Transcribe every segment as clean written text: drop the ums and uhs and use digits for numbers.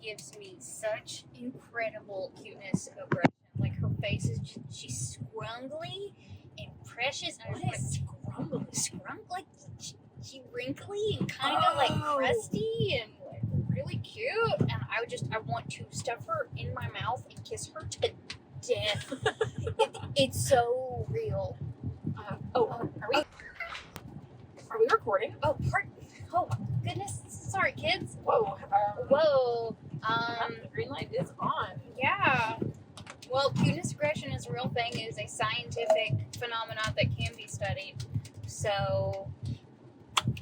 gives me such incredible cuteness and aggression. Like, her face is just, she's scrunkly and precious. And What is scrunkly? Like, she wrinkly and kind of like crusty and like really cute. And I want to stuff her in my mouth and kiss her to death. It's so real. Are we recording? Oh my goodness. Sorry, kids. Whoa. The green light is on. Yeah. Well, cuteness aggression is a real thing. It is a scientific phenomenon that can be studied. So,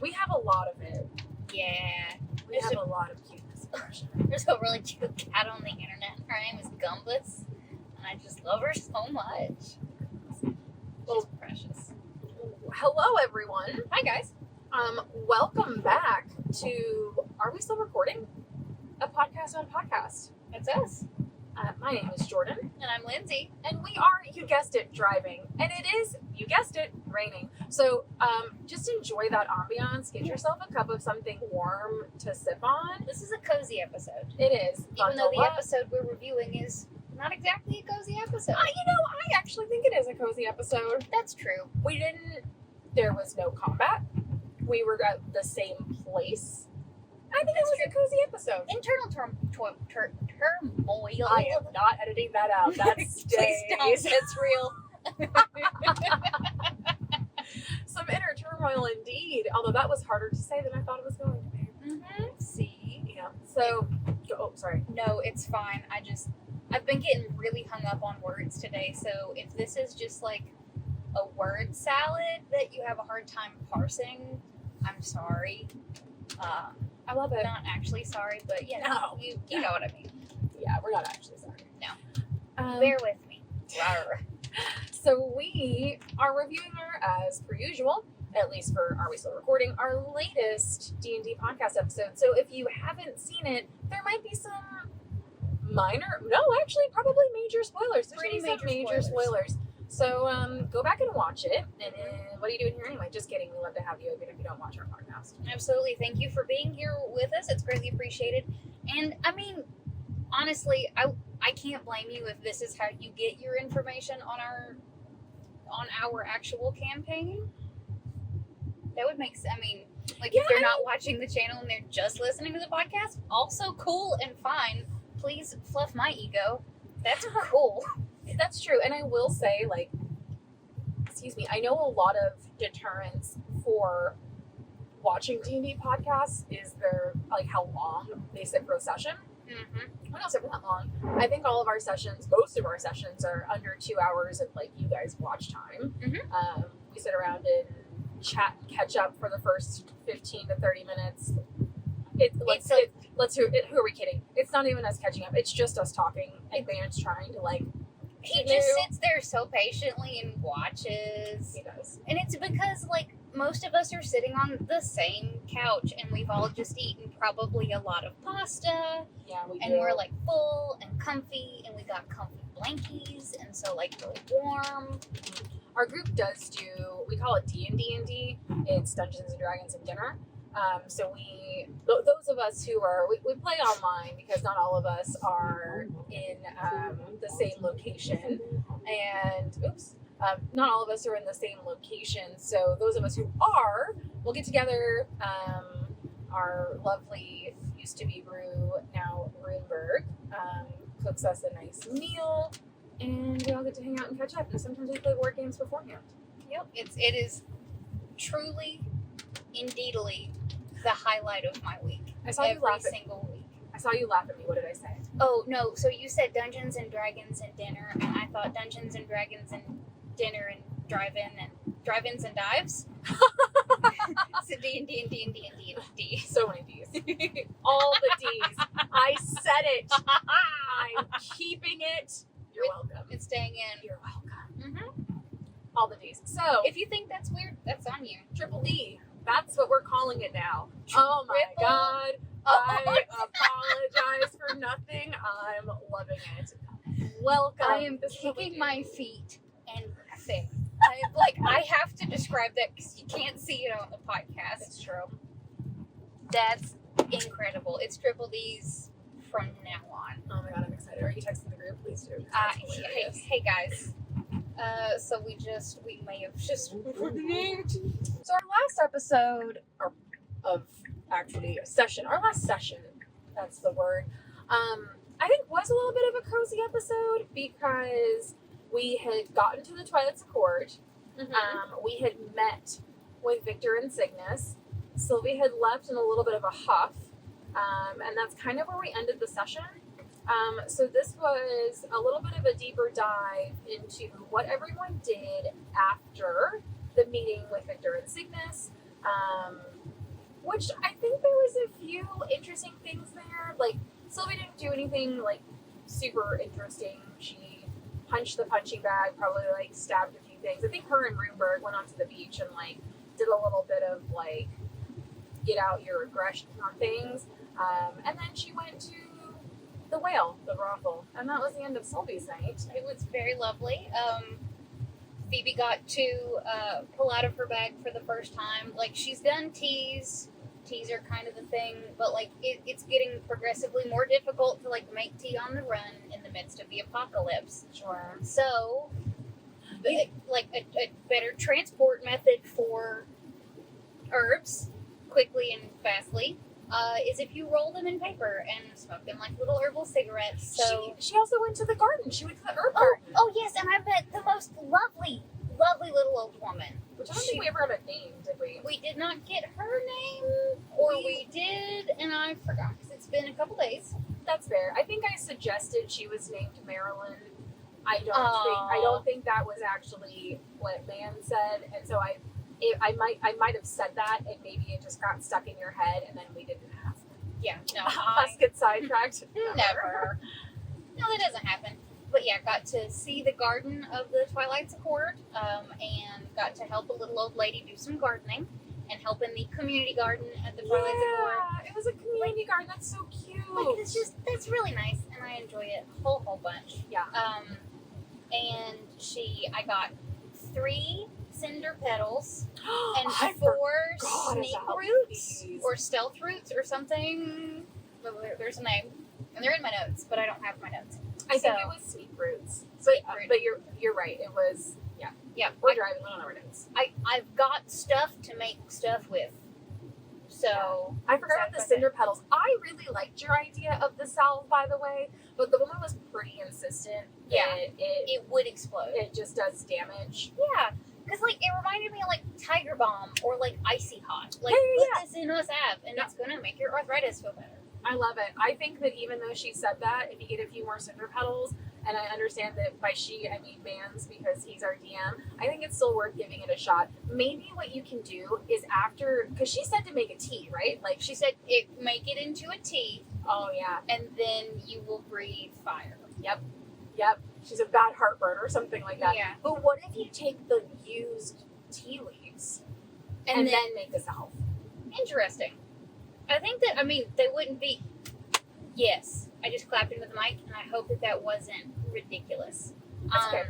we have a lot of it. Yeah. We have a lot of cuteness aggression. There's a really cute cat on the internet. Her name is Gumbus. And I just love her so much. She's precious. Hello, everyone. Hi, guys. Welcome back to, are we still recording? A podcast on a podcast. That's us. My name is Jordan. And I'm Lyndsey. And we are, you guessed it, driving. And it is, you guessed it, raining. So just enjoy that ambiance. Get yourself a cup of something warm to sip on. This is a cozy episode. It is. Even though the episode we're reviewing is not exactly a cozy episode. I actually think it is a cozy episode. That's true. There was no combat. We were at the same place. I think it was a cozy episode. Internal turmoil. I am not editing that out. That's Please don't. It's real. Some inner turmoil indeed. Although that was harder to say than I thought it was going to be. Mm-hmm. See? Yeah. So, sorry. No, it's fine. I've been getting really hung up on words today. So if this is just like a word salad that you have a hard time parsing, I'm sorry. I love it. Not actually sorry, but yeah, No. you know what I mean. Yeah, we're not actually sorry. No. Bear with me. So we are reviewing as per usual, at least for Are We Still Recording, our latest D&D podcast episode. So if you haven't seen it, there might be some probably major spoilers. There's Pretty some major spoilers. So go back and watch it. And what are you doing here anyway? Just kidding. We love to have you even if you don't watch our podcast. Absolutely. Thank you for being here with us. It's greatly appreciated. And I mean, honestly, I can't blame you if this is how you get your information on our actual campaign. That would make sense. I mean, if they're not watching the channel and they're just listening to the podcast, also cool and fine. Please fluff my ego. That's cool. That's true. And I will say, I know a lot of deterrence for watching D&D podcasts is how long they sit for a session. Mm-hmm. We don't sit for that long. I think most of our sessions are under 2 hours of you guys watch time. Mm-hmm. We sit around and chat and catch up for the first 15 to 30 minutes. Who are we kidding? It's not even us catching up. It's just us talking and Vance trying to He just sits there so patiently and watches. He does. And it's because, most of us are sitting on the same couch and we've all just eaten probably a lot of pasta. Yeah, we do. And we're, full and comfy and we got comfy blankies and so, really warm. Our group does we call it D&D. It's Dungeons and Dragons and Dinner. So those of us who we play online because not all of us are in the same location, and not all of us are in the same location. So those of us who are, we'll get together. Our lovely used to be Rue, now Runeberg, cooks us a nice meal, and we all get to hang out and catch up. And sometimes we play board games beforehand. Yep, it is truly, indeedly, the highlight of my week. I saw you laugh every single week. I saw you laugh at me. What did I say? Oh no! So you said Dungeons and Dragons and dinner, and I thought Dungeons and Dragons and dinner and drive-ins and dives. So D. So many D's. All the D's. I said it. I'm keeping it. You're welcome. It's staying in. You're welcome. Mm-hmm. All the D's. So if you think that's weird, that's on you. Triple D. That's what we're calling it now. Oh my God. I apologize for nothing. I'm loving it. Welcome. I am kicking my feet and laughing. I have to describe that because you can't see it on the podcast. It's true. That's incredible. It's Triple D's from Hey guys. So we may have just named. So our last episode of actually our last session, that's the word, I think was a little bit of a cozy episode because we had gotten to the Twilight Court. We had met with Victor and Cygnus. Sylvie had left in a little bit of a huff, and that's kind of where we ended the session. So this was a little bit of a deeper dive into what everyone did after the meeting with Victor and Cygnus, which I think there was a few interesting things there. Like, Sylvie didn't do anything, like, super interesting. She punched the punching bag, probably, like, stabbed a few things. I think her and Runeberg went onto the beach and, like, did a little bit of, like, get out your aggression on things. And then she went to the whale, the brothel. And that was the end of Sylvie's night. It was very lovely. Phoebe got to pull out of her bag for the first time. Like, she's done teas. Teas are kind of the thing, but like it's getting progressively more difficult to like make tea on the run in the midst of the apocalypse. Sure. So, like a better transport method for herbs quickly and fastly is if you roll them in paper and smoke them like little herbal cigarettes. So she also went to the garden. She went to the herb oh, garden. oh yes, and I met the most lovely little old woman. Which I don't think we ever had a name, did we? We did not get her name, or we did, and I forgot because it's been a couple days. That's fair. I think I suggested she was named Marilyn. I don't think that was actually what Man said, and so I might have said that, and maybe it just got stuck in your head, and then we didn't ask. Yeah, no, us get sidetracked. Never. No, that doesn't happen. But yeah, got to see the garden of the Twilight Court, and got to help a little old lady do some gardening, and help in the community garden at the Twilight Court. Yeah, it was a community garden. That's so cute. Like, that's really nice, and I enjoy it a whole bunch. Yeah. And I got 3 cinder petals and I 4 forgot sneak about roots these. or stealth roots or something. There's a name, and they're in my notes, but I don't have my notes. I think it was sneak roots. But you're right. It was Yeah. We're driving. We don't know our notes. I've got stuff to make stuff with. So I forgot about the cinder petals. I really liked your idea of the salve, by the way, but the woman was pretty insistent. Yeah, it it would explode. It just does damage. Yeah, because like it reminded me of like Tiger Balm or like Icy Hot. Like Yeah. put this in a salve, and it's gonna make your arthritis feel better. I love it. I think that even though she said that, if you get a few more cinder petals, and I understand that by she I mean Mans because he's our DM, I think it's still worth giving it a shot. Maybe what you can do is after, because she said to make a tea, right? Like She said make it into a tea, oh yeah, and then you will breathe fire. yep. She's a bad heartburn or something like that. Yeah. But what if you take the used tea leaves and then make a salve? Interesting. I think that, they wouldn't be. Yes, I just clapped into the mic, and I hope that wasn't ridiculous. That's okay.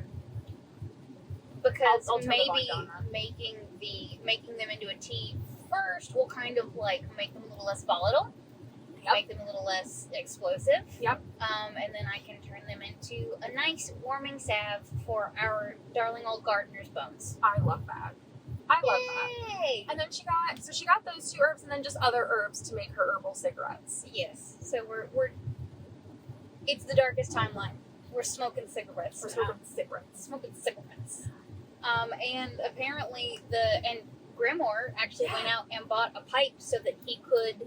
Because I'll turn the maybe volume down then. making them into a tea first will kind of like make them a little less volatile, make them a little less explosive. Yep. And then I can turn them into a nice warming salve for our darling old gardener's bones. I love that. Yay! And then she got those 2 herbs and then just other herbs to make her herbal cigarettes. Yes. So we're it's the darkest timeline. We're smoking cigarettes. Smoking cigarettes. And apparently Grimoire actually went out and bought a pipe so that he could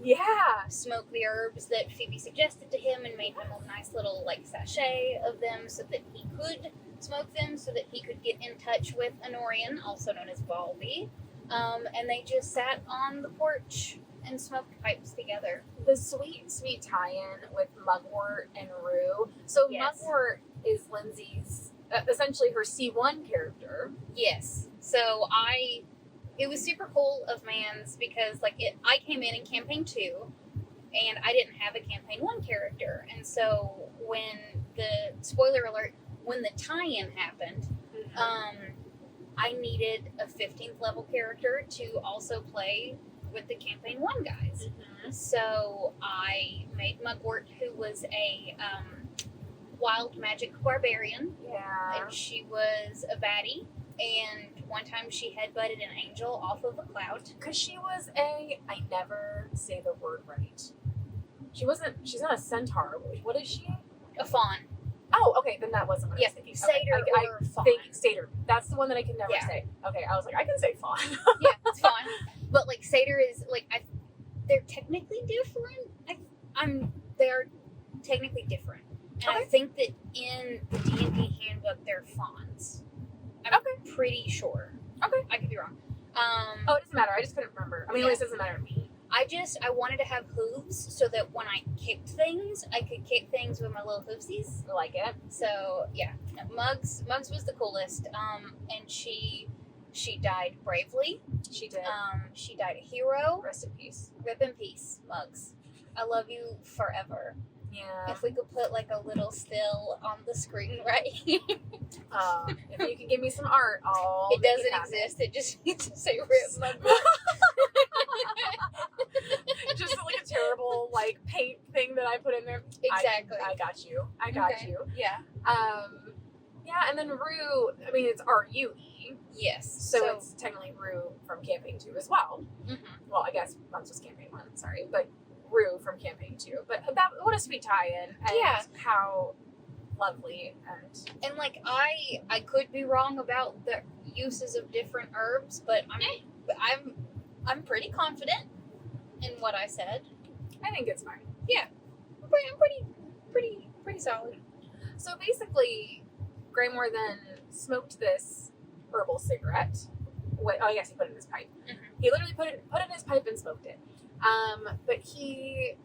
smoke the herbs that Phoebe suggested to him, and made him a nice little like sachet of them so that he could smoke them, so that he could get in touch with Honorian, also known as Balby. And they just sat on the porch and smoked pipes together. The sweet tie-in with Mugwort and Rue. So Yes. Mugwort is Lyndsey's, essentially her C1 character. Yes. So it was super cool of Mans because I came in campaign 2 and I didn't have a campaign 1 character. And so when spoiler alert, when the tie-in happened, I needed a 15th level character to also play with the campaign 1 guys. So I made Mugwort, who was a wild magic barbarian, Yeah. and she was a baddie. And one time she headbutted an angel off of a cloud. Because she was I never say the word right. She's not a centaur. What is she? A fawn. Oh, okay, then that wasn't what I was thinking. Satyr Okay, or fawn. Satyr. That's the one that I can never Yeah. say. Okay, I was like, I can say fawn. Yeah, it's fawn. But like satyr is like they're technically different. They are technically different, and I Okay. think that in the D&D handbook they're fawns. I'm pretty sure. Okay. I could be wrong. Oh, it doesn't matter. I just couldn't remember. I mean, at least it doesn't matter to me. I wanted to have hooves so that when I kicked things, I could kick things with my little hoovesies. I like it. So yeah, Muggs was the coolest. And she died bravely. She did. She died a hero. Rest in peace. Rip in peace, Muggs. I love you forever. Yeah. If we could put like a little still on the screen right here. If you could give me some art, I'll It make doesn't happen. exist. It just needs to say Rip Muggs. Just like a terrible like paint thing that I put in there. Exactly. I got you. I got Okay. you. Yeah. Yeah, and then Rue. I mean, it's RUE, Yes. so it's technically Rue from Campaign 2 as well. Mhm. Well, I guess Months was Campaign 1. Sorry, but Rue from Campaign 2. But that what a sweet tie-in, and Yeah. how lovely And like I could be wrong about the uses of different herbs, but I'm pretty confident in what I said. I think it's fine. I'm pretty solid. So basically, Graymore then smoked this herbal cigarette. Wait, oh yes, he put it in his pipe. Mhm. He literally put it in his pipe and smoked it. But he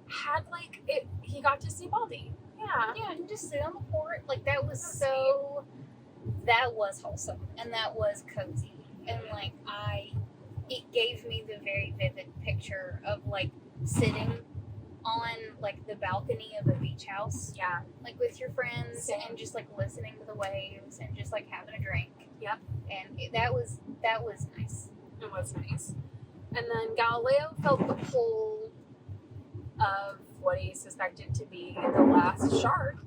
had like it. He got to see Baldy. Yeah. Yeah, and just sit on the porch. Like that was That's that was wholesome and that was cozy. And like it gave me the very vivid picture of like sitting on like the balcony of a beach house, Yeah. like with your friends, Same. and just like listening to the waves and just like having a drink. Yep. And that was nice. It was nice. And then Galileo felt the pull of what he suspected to be the last shard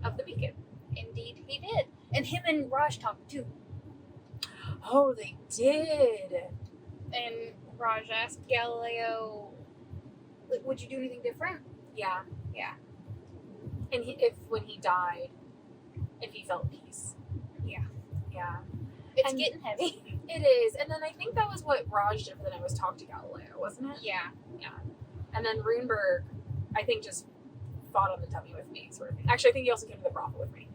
of the beacon. Indeed, he did. And him and Raj talked too. Oh, they did. And Raj asked Galileo, like, would you do anything different? Yeah. Yeah. And when he died, if he felt peace. Yeah. Yeah. It's And- getting heavy. It is. And then I think that was what Raj did for the night, was talk to Galileo, wasn't it? Yeah. And then Runeberg, I think, just fought on the tummy with me, sort of thing. Actually, I think he also came to the brothel with me.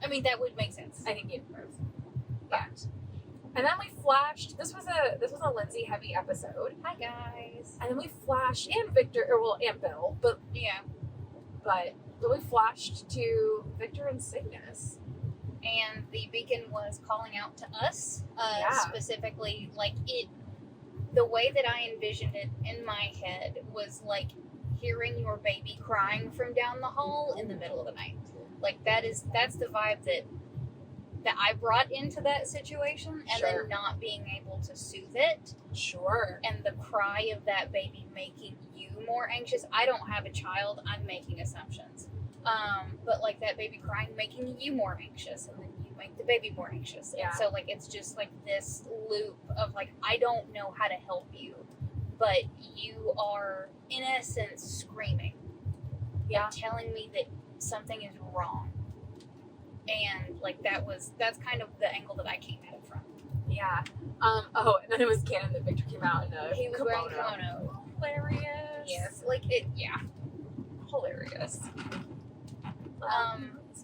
I mean, that would make sense. I think he did both. But, and then we flashed. This was a Lyndsey heavy episode. Hi, guys. And then we flashed, and Victor, and Bill, but Yeah. then we flashed to Victor and Cygnus. And the beacon was calling out to us, Yeah. specifically, like the way that I envisioned it in my head was like hearing your baby crying from down the hall in the middle of the night. Like that's the vibe that I brought into that situation, and Sure. then not being able to soothe it, Sure. and the cry of that baby making you more anxious. I don't have a child, I'm making assumptions. But like that baby crying making you more anxious, and then you make the baby more anxious. Yeah. And so like it's just like this loop of like, I don't know how to help you, but you are in essence screaming. Yeah. And telling me that something is wrong. And like that's kind of the angle that I came at it from. Yeah. Oh, and then it was canon that Victor came out in a He was kimono. wearing a kimono. Hilarious. Yes. Like it, yeah. Hilarious.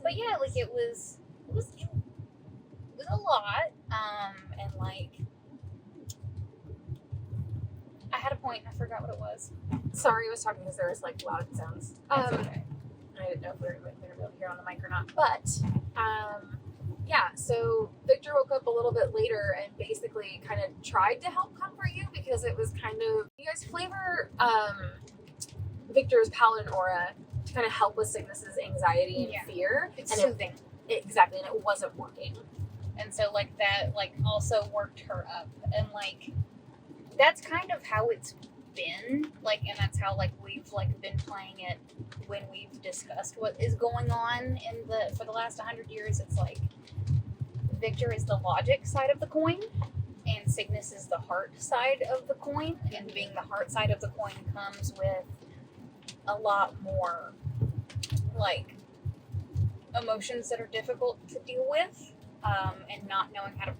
But yeah, like it was a lot. And like I had a point and I forgot what it was. Sorry, I was talking because there was like loud sounds. That's okay. I didn't know if we were going to be able to hear on the mic or not. But, yeah, so Victor woke up a little bit later and basically kind of tried to help comfort you, because it was kind of, you guys flavor Victor's paladin aura to kind of help with Cygnus's anxiety and Yeah. fear. It's and soothing. Exactly, and it wasn't working. And so like that like also worked her up, and like that's kind of how it's been, like, and that's how like we've like been playing it when we've discussed what is going on for the last 100 years, it's like Victor is the logic side of the coin, and Cygnus is the heart side of the coin. And being the heart side of the coin comes with a lot more like emotions that are difficult to deal with, and not knowing how to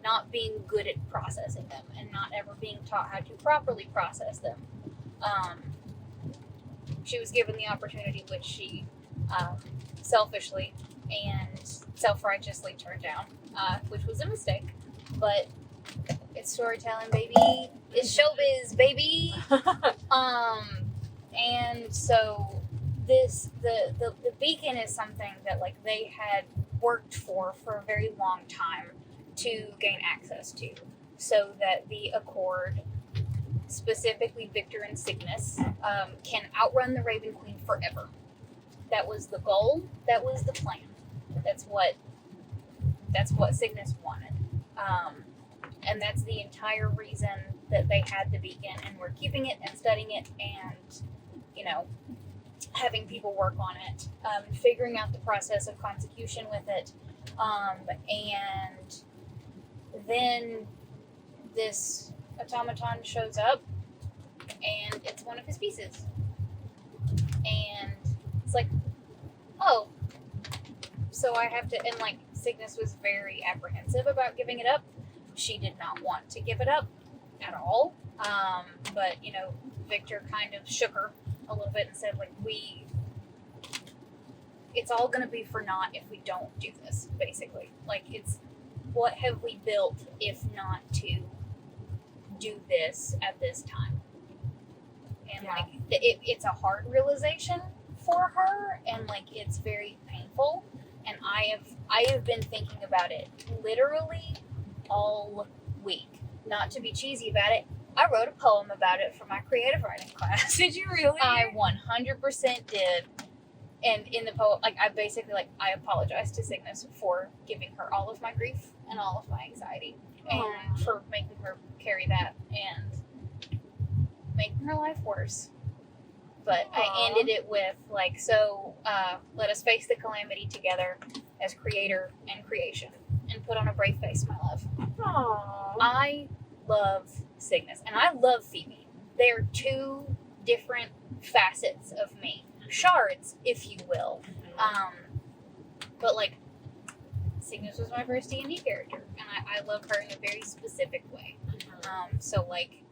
not being good at processing them, and not ever being taught how to properly process them. She was given the opportunity, which she selfishly and self-righteously turned down, which was a mistake. But it's storytelling, baby. It's showbiz, baby. And so the beacon is something that like they had worked for a very long time to gain access to, so that the Accord, specifically Victor and Cygnus, can outrun the Raven Queen forever. That was the goal. That was the plan. That's what Cygnus wanted. And that's the entire reason that they had the beacon, and were keeping it and studying it, and, you know, having people work on it, figuring out the process of consecution with it. And then this automaton shows up, and it's one of his pieces. And it's like, oh, so I have to, and like Cygnus was very apprehensive about giving it up. She did not want to give it up at all. But, you know, Victor kind of shook her a little bit and said, like, it's all going to be for naught if we don't do this, basically. Like, it's, what have we built if not to do this at this time? And, like, it's a hard realization for her, and, like, it's very painful. And I have been thinking about it literally all week. Not to be cheesy about it, I wrote a poem about it for my creative writing class. Did you really? I 100% did. And in the poem, like, I basically, like, I apologized to Cygnus for giving her all of my grief and all of my anxiety, and for making her carry that and making her life worse. But I ended it with, like, so let us face the calamity together as creator and creation, and put on a brave face, my love. Aww. I love Cygnus, and I love Phoebe. They're two different facets of me. Shards, if you will. But, like, Cygnus was my first D&D character, and I love her in a very specific way. So, like,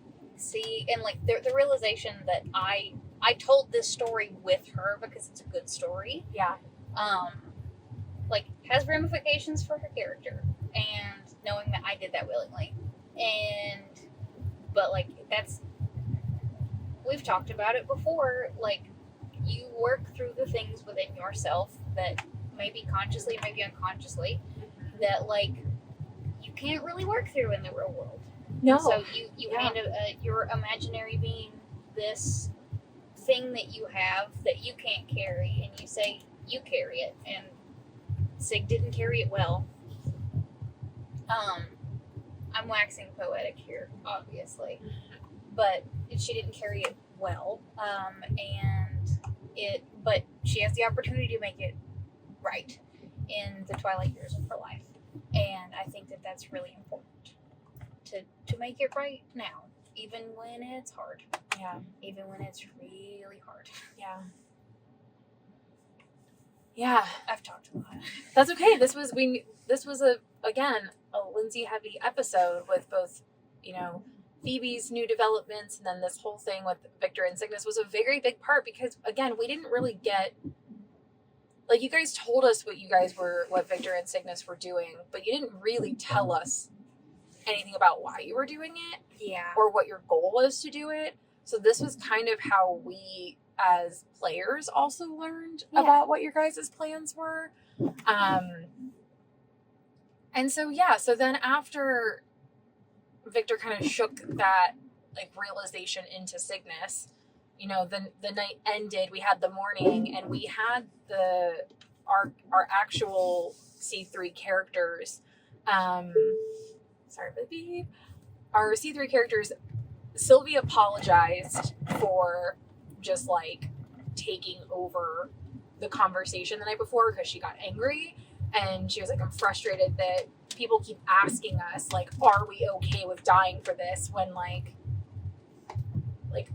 and, like, the realization that I told this story with her because it's a good story. Yeah. Like, has ramifications for her character, and knowing that I did that willingly. But, like, we've talked about it before, like, you work through the things within yourself that maybe consciously, maybe unconsciously, that, like, you can't really work through in the real world. No. So you hand your imaginary being this thing that you have that you can't carry, and you say you carry it, and Sig didn't carry it well. I'm waxing poetic here, obviously, but she didn't carry it well, but she has the opportunity to make it right in the twilight years of her life, and I think that that's really important to make it right now, even when it's hard. Yeah. Even when it's really hard. Yeah. Yeah. I've talked a lot. That's okay. This was again a Lyndsey heavy episode with both, you know, Phoebe's new developments, and then this whole thing with Victor and Cygnus was a very big part, because again, we didn't really get, like, you guys told us what Victor and Cygnus were doing, but you didn't really tell us anything about why you were doing it. Yeah. Or what your goal was to do it. So this was kind of how we as players also learned about what your guys' plans were. And so then after Victor kind of shook that, like, realization into Cygnus, you know, the night ended, we had the morning, and we had our actual C3 characters, sorry for the beep, our C3 characters, Sylvie apologized for just, like, taking over the conversation the night before because she got angry. And she was like, I'm frustrated that people keep asking us, like, are we okay with dying for this? When, like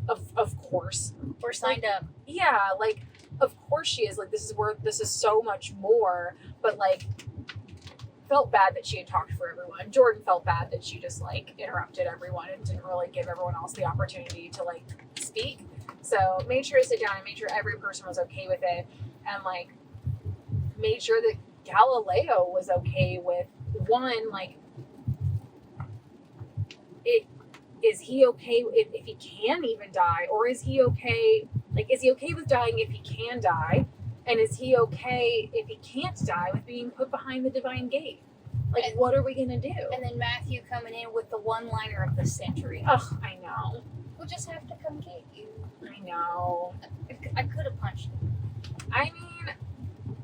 of course. We're signed up. Yeah, like, of course she is. Like, this is so much more. But, like, felt bad that she had talked for everyone. Jordyn felt bad that she just, like, interrupted everyone and didn't really give everyone else the opportunity to, like, speak. So, made sure to sit down and made sure every person was okay with it. And, like, made sure that Galileo was okay with, one, like, is he okay if he can even die? Or is he okay, like, is he okay with dying if he can die? And is he okay if he can't die with being put behind the divine gate? Like, and what are we going to do? And then Matthew coming in with the one-liner of the century. Ugh, I know. We'll just have to come get you. I know. I could have punched him. I mean,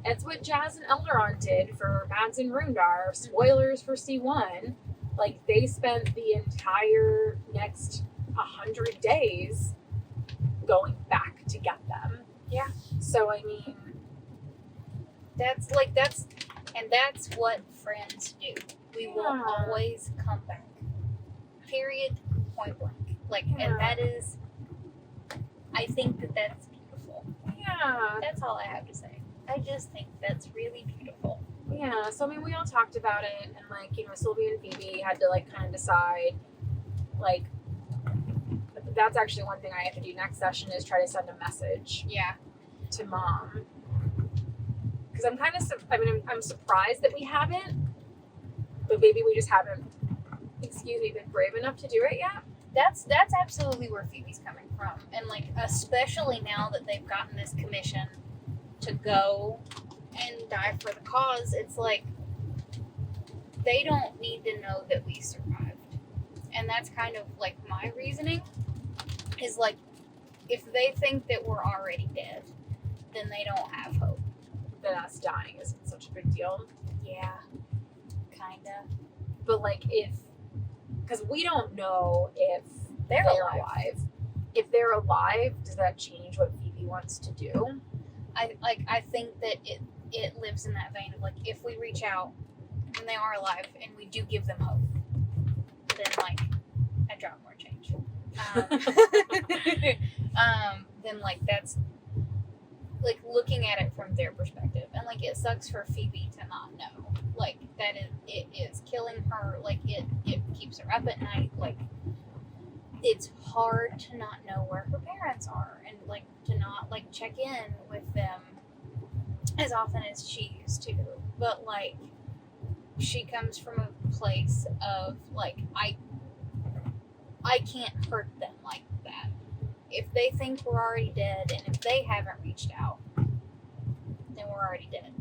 it's what Jazz and Eldaron did for Mads and Rundar. Spoilers for C1. Like, they spent the entire next 100 days going back to get them. Yeah. So, I mean... That's what friends do. We will always come back. Period. Point blank. Like, and that is... I think that's beautiful. Yeah. That's all I have to say. I just think that's really beautiful. Yeah, so I mean, we all talked about it, and like, you know, Sylvia and Phoebe had to like kind of decide, like, that's actually one thing I have to do next session is try to send a message. Yeah. To Mom, because I'm kind of, I'm surprised that we haven't, but maybe we just haven't, been brave enough to do it yet. That's absolutely where Phoebe's coming from, and like, especially now that they've gotten this commission to go and die for the cause, it's like they don't need to know that we survived. And that's kind of like my reasoning is like, if they think that we're already dead, then they don't have hope. Then us dying isn't such a big deal. Yeah, kinda. But like, because we don't know if they're alive. If they're alive, does that change what Phoebe wants to do? I think that it lives in that vein of like, if we reach out and they are alive and we do give them hope, then like I drop more change. Then like that's like looking at it from their perspective, and like it sucks for Phoebe to not know, like that it is killing her, like it keeps her up at night, like it's hard to not know where her parents are and like to not like check in with them as often as she used to. But like she comes from a place of like I can't hurt them like that. If they think we're already dead and if they haven't reached out, then we're already dead.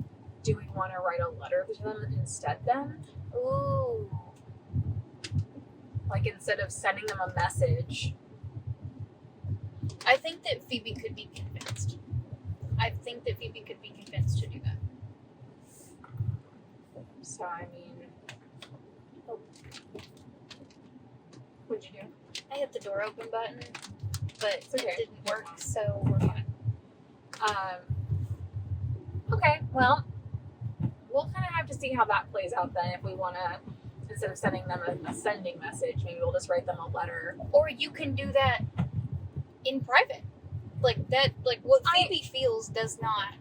Do we want to write a letter to them instead then? Ooh. Like, instead of sending them a message. I think that Phoebe could be convinced. To do that. So, I mean... Oh. What'd you do? I hit the door open button, but okay. It didn't work, so we're fine. Okay, well, we'll kind of have to see how that plays out then. If we want to, instead of sending them a sending message, maybe we'll just write them a letter. Or you can do that in private. Like that, like what Phoebe feels does not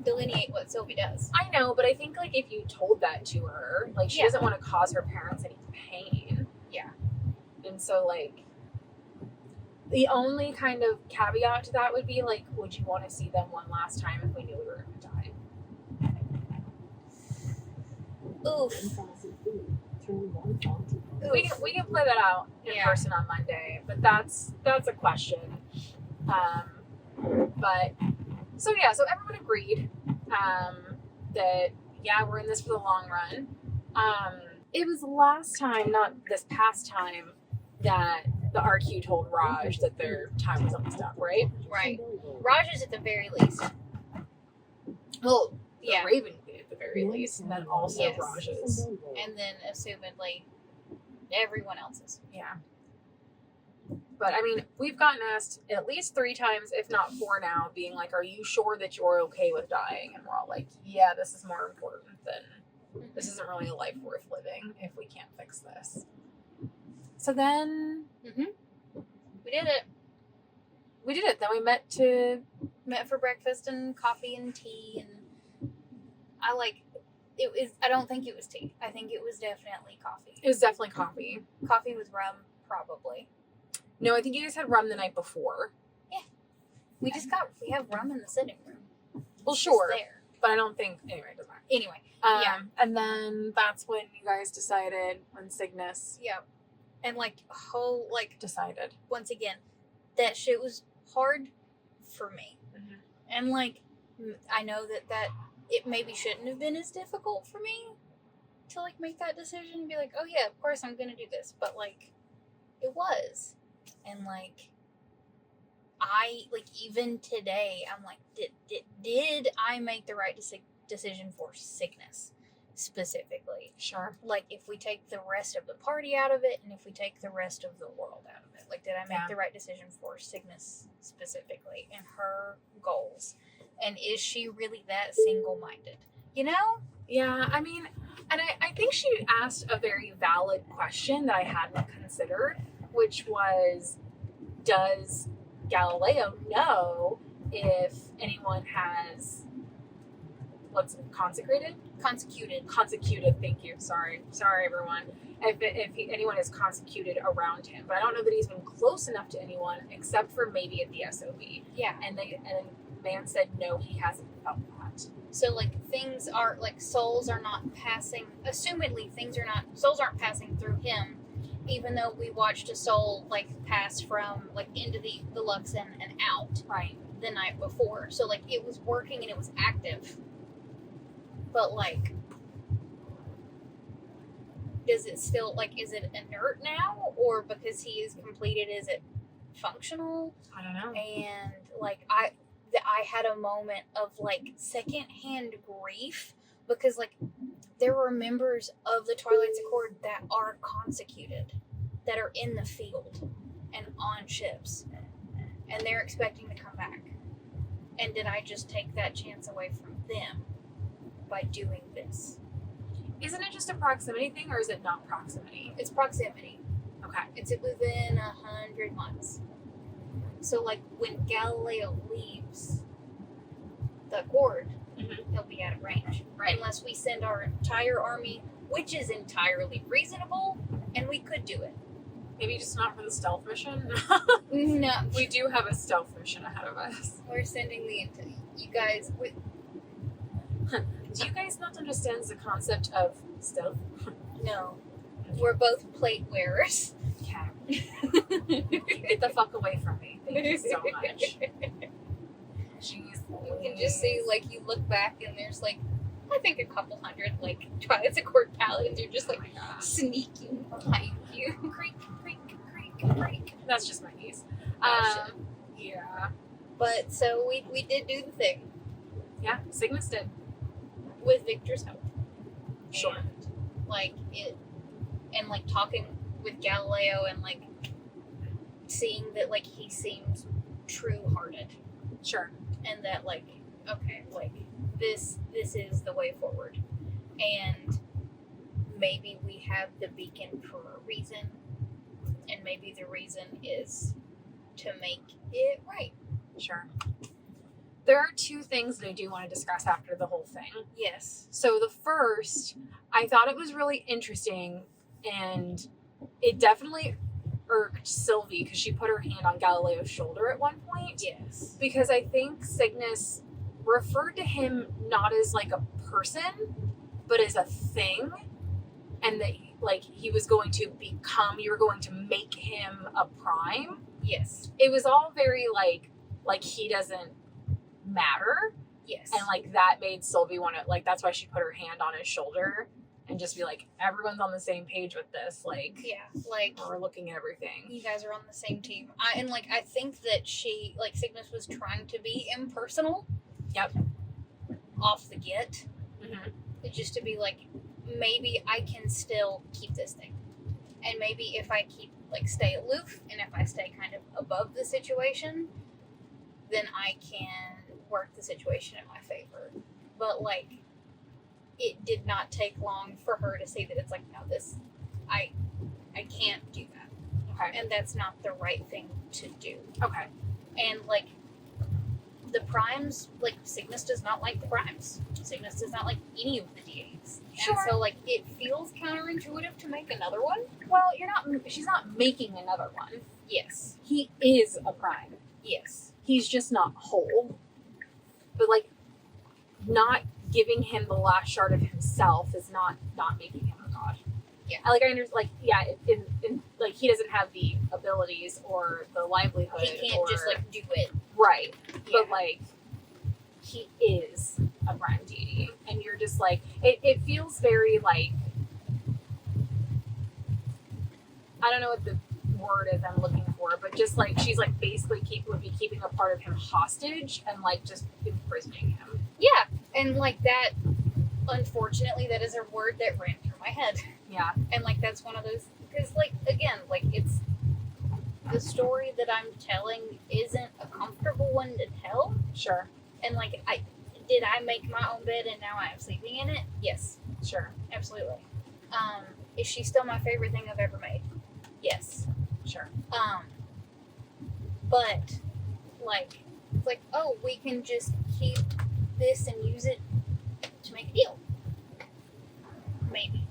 delineate what Sylvie does. I know, but I think like if you told that to her, like she doesn't want to cause her parents any pain. Yeah. And so like the only kind of caveat to that would be like, would you want to see them one last time if we knew we were going to die? Oof. We can play that out in person on Monday, but that's a question. But so everyone agreed that we're in this for the long run. It was last time, not this past time, that the RQ told Raj that their time was almost up, right? Right. Raj is at the very least. Well, the Raven did at the very least, and then also Raj's. And then, assumedly, everyone else's. Yeah. But I mean, we've gotten asked at least 3 times, if not 4 now, being like, are you sure that you're okay with dying? And we're all like, yeah, this is more important than, this isn't really a life worth living if we can't fix this. So then We did it. we did it. Then we met For breakfast and coffee and tea, and I don't think it was tea. I think it was definitely coffee. it was definitely coffee. Coffee with rum, probably. No, I think you guys had rum the night before. We have rum in the sitting room. Well, It's sure. just there. But I don't think, anyway, it doesn't matter. Anyway, yeah. And then that's when you guys decided, when Cygnus Yeah. And decided. once again, that shit was hard for me. Mhm. And I know that it maybe shouldn't have been as difficult for me to make that decision and be like, oh yeah, of course I'm gonna do this. But it was. And I even today I'm like, did I make the right decision for Cygnus specifically? Sure. If we take the rest of the party out of it, and if we take the rest of the world out of it, did I make the right decision for Cygnus specifically and her goals? And is she really that single-minded? You know? Yeah, I mean, and I think she asked a very valid question that I hadn't considered, which was, does Galileo know if anyone has consecrated? Consecuted, thank you. Sorry everyone. If anyone is consecuted around him. But I don't know that he's been close enough to anyone except for maybe at the SOB. Yeah. And man said no, he hasn't felt that. So things are souls are not passing, assumedly souls aren't passing through him, even though we watched a soul pass from into the Luxon and out Right. the night before. So it was working and it was active. But does it still is it inert now, or because he is completed, is it functional? I don't know. And I had a moment of secondhand grief because there were members of the Twilight's Accord that are consecuted, that are in the field and on ships, and they're expecting to come back. And did I just take that chance away from them by doing this? Isn't it just a proximity thing, or is it not proximity? It's proximity. Okay. It's within 100 miles. So when Galileo leaves the Accord, he'll be out of range. Right. Unless we send our entire army, which is entirely reasonable, and we could do it. Maybe just not for the stealth mission. No, We do have a stealth mission ahead of us. we're sending you guys. Do you guys not understand the concept of stealth? No, we're both plate wearers. Okay. Get the fuck away from me. Thank you so much. Jeez. You can just see you look back and there's I think a couple hundred Twilight's Accord paladins are just Oh my God. sneaking behind you. Creak, creak, creak, creak. That's just my niece. Oh, shit. Yeah. But so we did do the thing Yeah, Cygnus did. with Victor's help. Sure. And talking with Galileo and seeing that he seems true-hearted, Sure. and that okay, this is the way forward, and maybe we have the beacon for a reason, and maybe the reason is to make it right. Sure. There are 2 things that I do want to discuss after the whole thing. Yes. So the first, I thought it was really interesting, and it definitely irked Sylvie because she put her hand on Galileo's shoulder at one point. Yes. Because I think Cygnus referred to him not as a person, but as a thing, and that he was going to become, you were going to make him a prime. Yes. It was all very like he doesn't matter. Yes. And that made Sylvie want to that's why she put her hand on his shoulder and just be everyone's on the same page with this. Yeah. We're looking at everything. You guys are on the same team. I think that she Cygnus was trying to be impersonal. Yep. Off the get. Mm-hmm. Just to be maybe I can still keep this thing. And maybe if I keep like stay aloof, and if I stay kind of above the situation, then I can work the situation in my favor. But like, it did not take long for her to see that it's like, no, this, I can't do that. Okay. And that's not the right thing to do. Okay. And like, the primes, like, Cygnus does not like the primes. Cygnus does not like any of the deities. Sure. And so like, it feels counterintuitive to make another one. Well, she's not making another one. Yes. He is a prime. Yes. He's just not whole. But like, not giving him the last shard of himself is not making him a god. Yeah. Like, I understand, like, yeah, in like, he doesn't have the abilities or the livelihood. He can't just like do it. Right. Yeah. But like, he is a prime deity. And you're just like, it feels very like, I don't know what the word is I'm looking for, but just like, she's like basically would be keeping a part of him hostage and like just imprisoning him. Yeah. And like that, unfortunately, that is a word that ran through my head. Yeah. And like, that's one of those, because like, again, like, it's, the story that I'm telling isn't a comfortable one to tell. Sure. And like, did I make my own bed and now I am sleeping in it? Yes. Sure. Absolutely. Is she still my favorite thing I've ever made? Yes. Sure. But like, it's like, oh, we can just keep this and use it to make a deal. Maybe.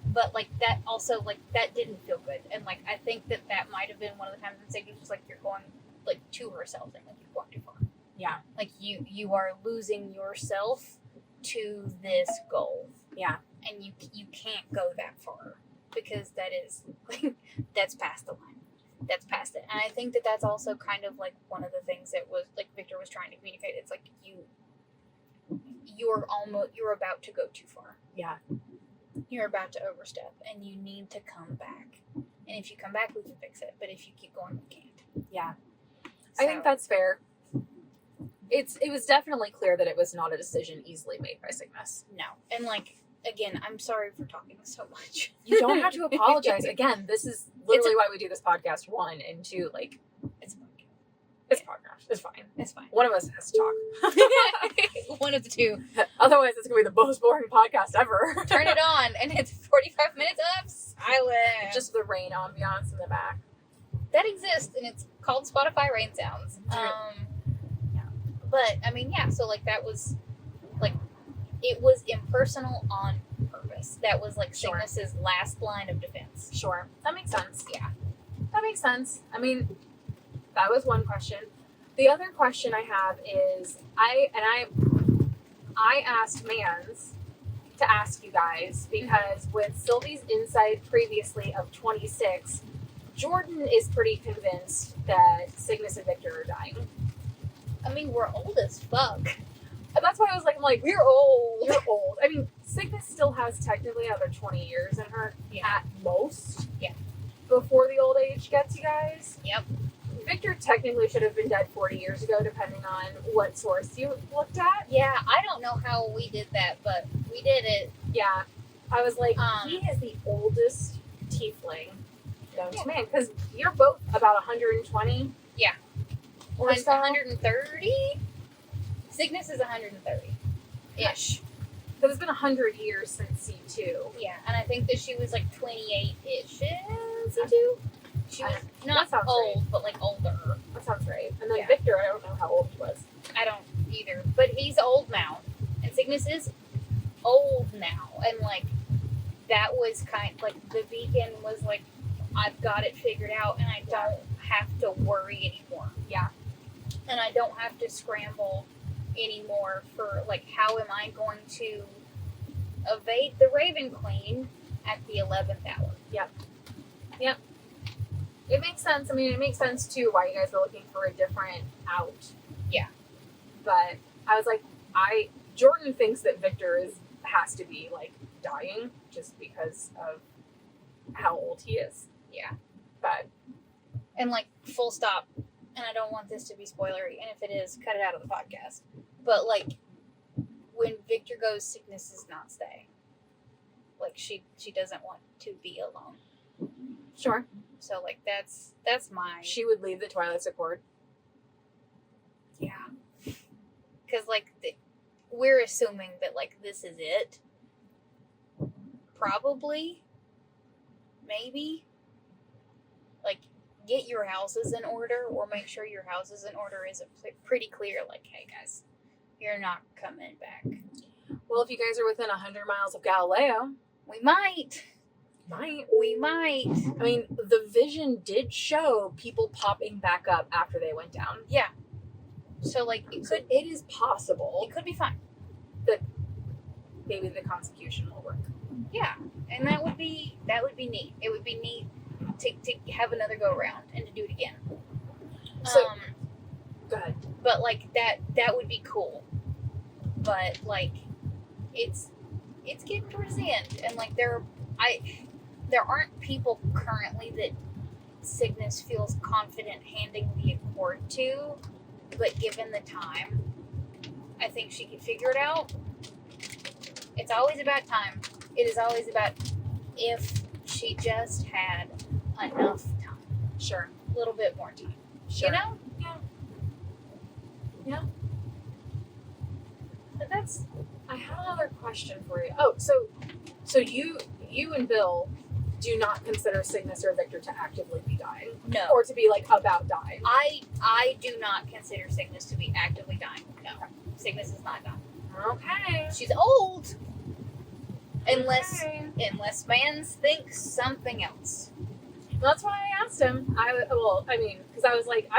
But like, that also, like, that didn't feel good. And like, I think that might have been one of the times when Cygnus was like, you're going like to herself and like, you're going too far. Yeah. Like, you are losing yourself to this goal. Yeah. And you can't go that far, because that is like, that's past the line. That's past it. And I think that that's also kind of like one of the things that was like Victor was trying to communicate. It's like, you're about to go too far. Yeah. You're about to overstep, and you need to come back. And if you come back, we can fix it. But if you keep going, we can't. Yeah. So, I think that's fair. It was definitely clear that it was not a decision easily made by Cygnus. no. And like, again, I'm sorry for talking so much. You don't have to apologize. Again, this is literally why we do this podcast. One, and two, like, It's a podcast. it's podcast. It's fine. It's fine. One of us has to talk. One of the two. Otherwise, it's going to be the most boring podcast ever. Turn it on, and it's 45 minutes of silence. Just the rain ambiance in the back. That exists, and it's called Spotify Rain Sounds. Yeah. But I mean, yeah. So like, that was like, it was impersonal on purpose. That was like Sure. Cygnus's last line of defense. Sure. That makes sense. Yeah. That makes sense. I mean, that was one question. The other question I have is, I asked Mans to ask you guys, because with Sylvie's insight previously of 26, Jordyn is pretty convinced that Cygnus and Victor are dying. I mean, we're old as fuck. And that's why I was like, we're old. You're old. I mean, Cygnus still has technically another 20 years in her at most. Yeah. Before the old age gets you guys. Yep. Victor technically should have been dead 40 years ago, depending on what source you looked at. Yeah, I don't know how we did that, but we did it. Yeah. I was like, Um, he is the oldest tiefling known Yeah. to man. Because you're both about 120. Yeah. Or so. 130? Cygnus is 130-ish. Because it's been 100 years since C2. Yeah, and I think that she was like 28-ish in C2. She was not that sounds old, right. but like older. That sounds right. And then Yeah. Victor, I don't know how old he was. I don't either. But he's old now. And Cygnus is old now. And like, that was kind like, the beacon was like, I've got it figured out and I don't have to worry anymore. Yeah. And I don't have to scramble anymore for like, how am I going to evade the Raven Queen at the 11th hour? Yep. It makes sense. I mean, it makes sense too why you guys were looking for a different out. Yeah. But I was like, Jordyn thinks that Victor has to be like dying just because of how old he is. Yeah. But And like, full stop. And I don't want this to be spoilery, and if it is, cut it out of the podcast. But like, when Victor goes, Cygnus does not stay. Like, she doesn't want to be alone. sure. So, like, that's my... She would leave the Twilight's accord. Yeah. Because, like, we're assuming that, like, this is it. Probably. Maybe. Like, get your houses in order, or make sure your house is in order is pretty clear, like, hey, guys, you're not coming back. Well, if you guys are within 100 miles of Galileo... We might. We might. I mean, the vision did show people popping back up after they went down. Yeah. So, like, It is possible it could be fine. that maybe the consecution will work. Yeah. And that would be neat. It would be neat to have another go around and to do it again. So, go ahead. But, like, that would be cool. But, like, it's getting towards the end, and, like, there aren't people currently that Cygnus feels confident handing the accord to, but given the time, I think she could figure it out. It's always about time. It is always about if she just had enough time. Sure. A little bit more time. Sure. You know? Yeah. But that's... I have another question for you. Oh, so you and Bill do not consider Cygnus or Victor to actively be dying? No. Or to be, like, about dying? I do not consider Cygnus to be actively dying. No. Cygnus is not dying. Okay. She's old. Unless Mans thinks something else. That's why I asked him. Because I was like,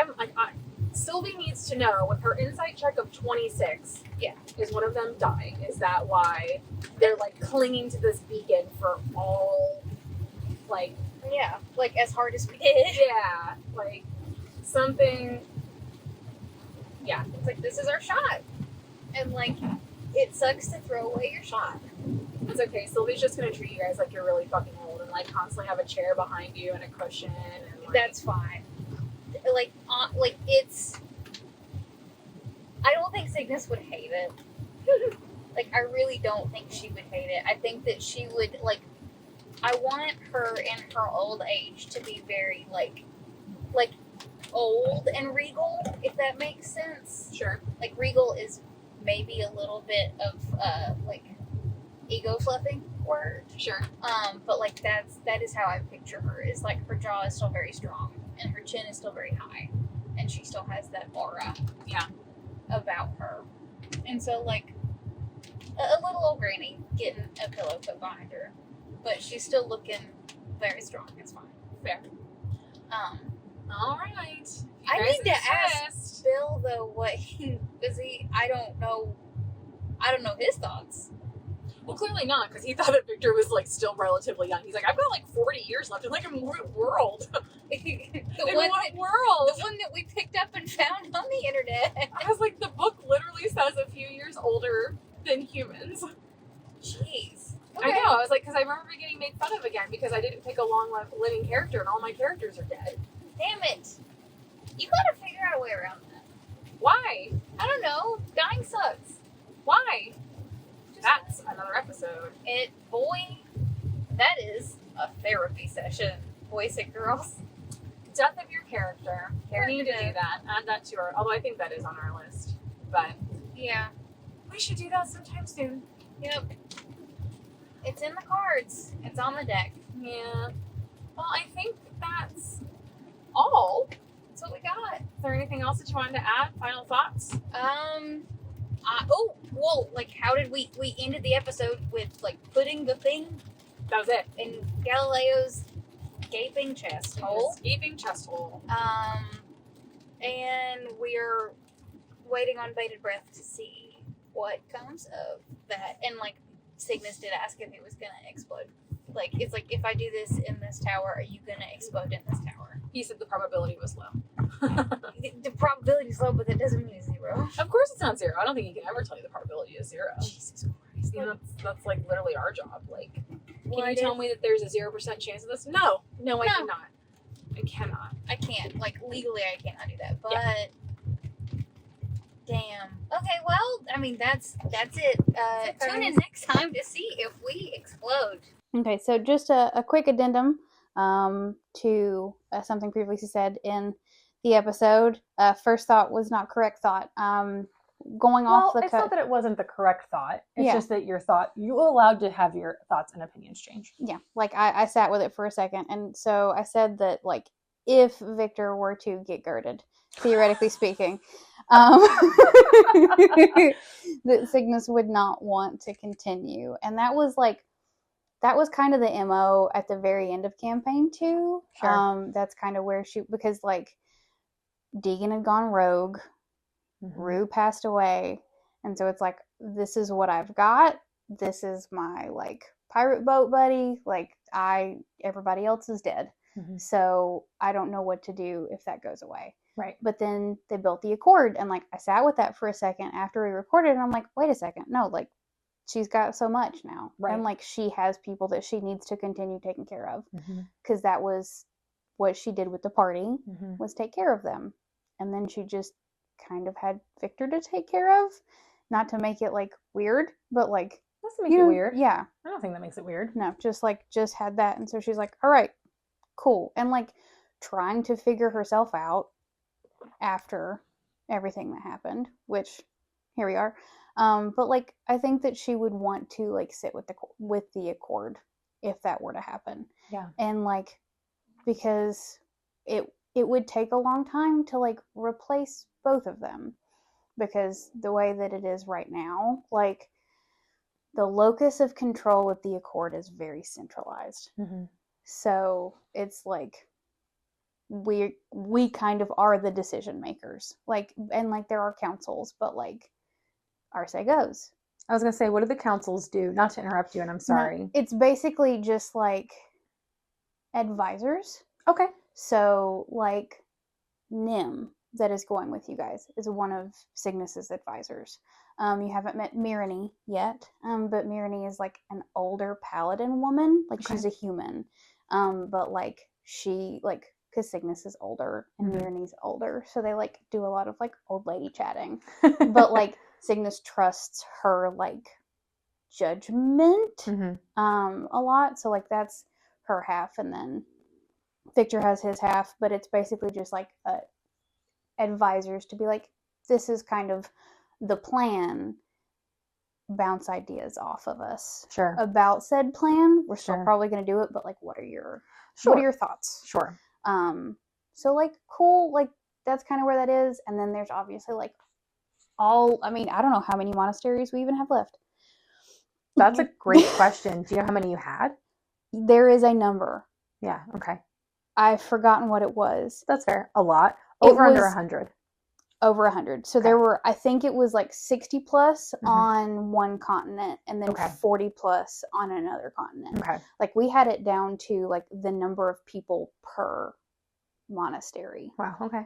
Sylvie needs to know, with her insight check of 26, is one of them dying? Is that why they're, like, clinging to this beacon for all, like... Yeah, like, as hard as we did. Yeah, like, something... Yeah. It's like, this is our shot. And, like, it sucks to throw away your shot. It's okay. Sylvie's just gonna treat you guys like you're really fucking old and, like, constantly have a chair behind you and a cushion and, like... That's fine. Like, it's... I don't think Cygnus would hate it. Like, I really don't think she would hate it. I think that she would, like... I want her in her old age to be very, like old and regal, if that makes sense. Sure. Like, regal is maybe a little bit of, like, ego fluffing word. Sure. But, like, that is how I picture her, is, like, her jaw is still very strong, and her chin is still very high, and she still has that aura about her. And so, like, a little old granny getting a pillow put behind her, but she's still looking very strong. It's fine. Fair. All right. I need to ask Bill, though, what I don't know his thoughts. Well, clearly not, because he thought that Victor was, like, still relatively young. He's like, I've got, like, 40 years left. I'm like, in what world? The one that we picked up and found on the internet. I was like, the book literally says a few years older than humans. Jeez. Okay. I know. I was like, because I remember getting made fun of again because I didn't pick a long living character and all my characters are dead. Damn it. You gotta figure out a way around that. Why? I don't know. Dying sucks. Why? That's another episode. That is a therapy session, boys and girls. Death of your character. We need to do that. Add that to our, although I think that is on our list. But yeah, we should do that sometime soon. Yep. It's in the cards. It's on the deck. Yeah. Well, I think that's all. That's what we got. Is there anything else that you wanted to add? Final thoughts? How did we ended the episode with, like, putting the thing That was it. in Galileo's gaping chest hole. Gaping chest hole. And we're waiting on bated breath to see what comes of that. And, like, Cygnus did ask if it was gonna explode. Like, it's like, if I do this in this tower, are you gonna explode in this tower? He said the probability was low. The probability is low, but that doesn't mean it's zero. Of course it's not zero. I don't think he can ever tell you the probability is zero. Jesus Christ. You know, that's like literally our job. Like, can What you tell me that there's a 0% chance of this? No, I No. cannot. I cannot. I can't. Like, legally, I cannot do that. But, damn. Okay, well, I mean, that's it. Tune in next time to see if we explode. Okay, so just a quick addendum. to something previously said in the episode. First thought was not correct thought. Going off the it's not that it wasn't the correct thought. It's just that you were allowed to have your thoughts and opinions change. Yeah, like I sat with it for a second, and so I said that, like, if Victor were to get girded, theoretically speaking, that Cygnus would not want to continue. And that was kind of the MO at the very end of campaign 2. Sure. That's kind of where because like Deegan had gone rogue, Rue passed away, and so it's like, this is what I've got. This is my like pirate boat buddy. Like everybody else is dead. So I don't know what to do if that goes away. Right. But then they built the Accord, and like I sat with that for a second after we recorded, and I'm like, wait a second, no, like she's got so much now. Right. And like she has people that she needs to continue taking care of, because that was what she did with the party, was take care of them. And then she just kind of had Victor to take care of, not to make it like weird, but like doesn't make it weird. Yeah, I don't think that makes it weird. No, just had that. And so she's like, all right, cool. And like trying to figure herself out after everything that happened, which here we are. But like I think that she would want to like sit with the Accord if that were to happen. Yeah. And like, because it would take a long time to like replace both of them, because the way that it is right now, like the locus of control with the Accord is very centralized. So it's like we kind of are the decision makers, like, and like there are councils, but like our say goes. I was gonna say, what do the councils do? Not to interrupt you, and I'm sorry. No, it's basically just like advisors. Okay. So like Nim, that is going with you guys, is one of Cygnus's advisors. You haven't met Mirani yet, but Mirani is like an older paladin woman. Like she's a human, but like she like, because Cygnus is older and Mirani's older, so they like do a lot of like old lady chatting. But like Cygnus trusts her like judgment a lot, so like that's her half, and then Victor has his half. But it's basically just like advisors to be like, this is kind of the plan, bounce ideas off of us about said plan. We're still probably going to do it, but like, what are your thoughts? So like, cool, like that's kind of where that is. And then there's obviously like I don't know how many monasteries we even have left. That's a great question. Do you know how many you had? There is a number. Yeah. Okay. I've forgotten what it was. That's fair. A lot. Under 100. Over 100. So there were, I think it was like 60 plus on one continent, and then 40 plus on another continent. Okay. Like we had it down to like the number of people per monastery. Wow. Okay.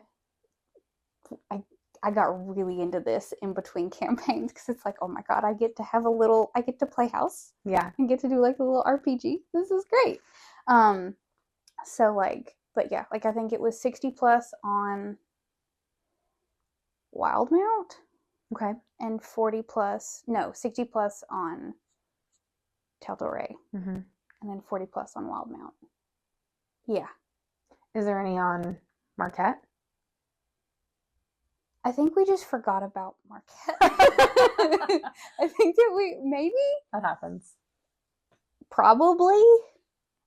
I got really into this in between campaigns, because it's like, oh my god, I get to play house. Yeah. And get to do like a little RPG. This is great. So like, but yeah, like I think it was 60 plus on Wildmount. Okay. And 60 plus on Teldore. And then 40 plus on Wildmount. Yeah. Is there any on Marquette? I think we just forgot about Marquette. I think that maybe? That happens. Probably.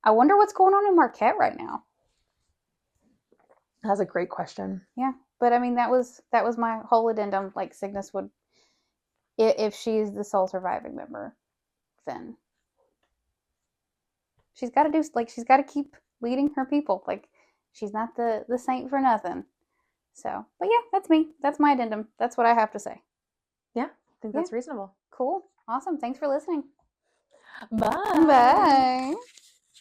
I wonder what's going on in Marquette right now. That's a great question. Yeah. But I mean, that was my whole addendum. Like Cygnus would, if she's the sole surviving member, then she's got to keep leading her people. Like she's not the saint for nothing. So, but yeah, that's me. That's my addendum. That's what I have to say. Yeah, I think that's reasonable. Cool. Awesome. Thanks for listening. Bye. Bye.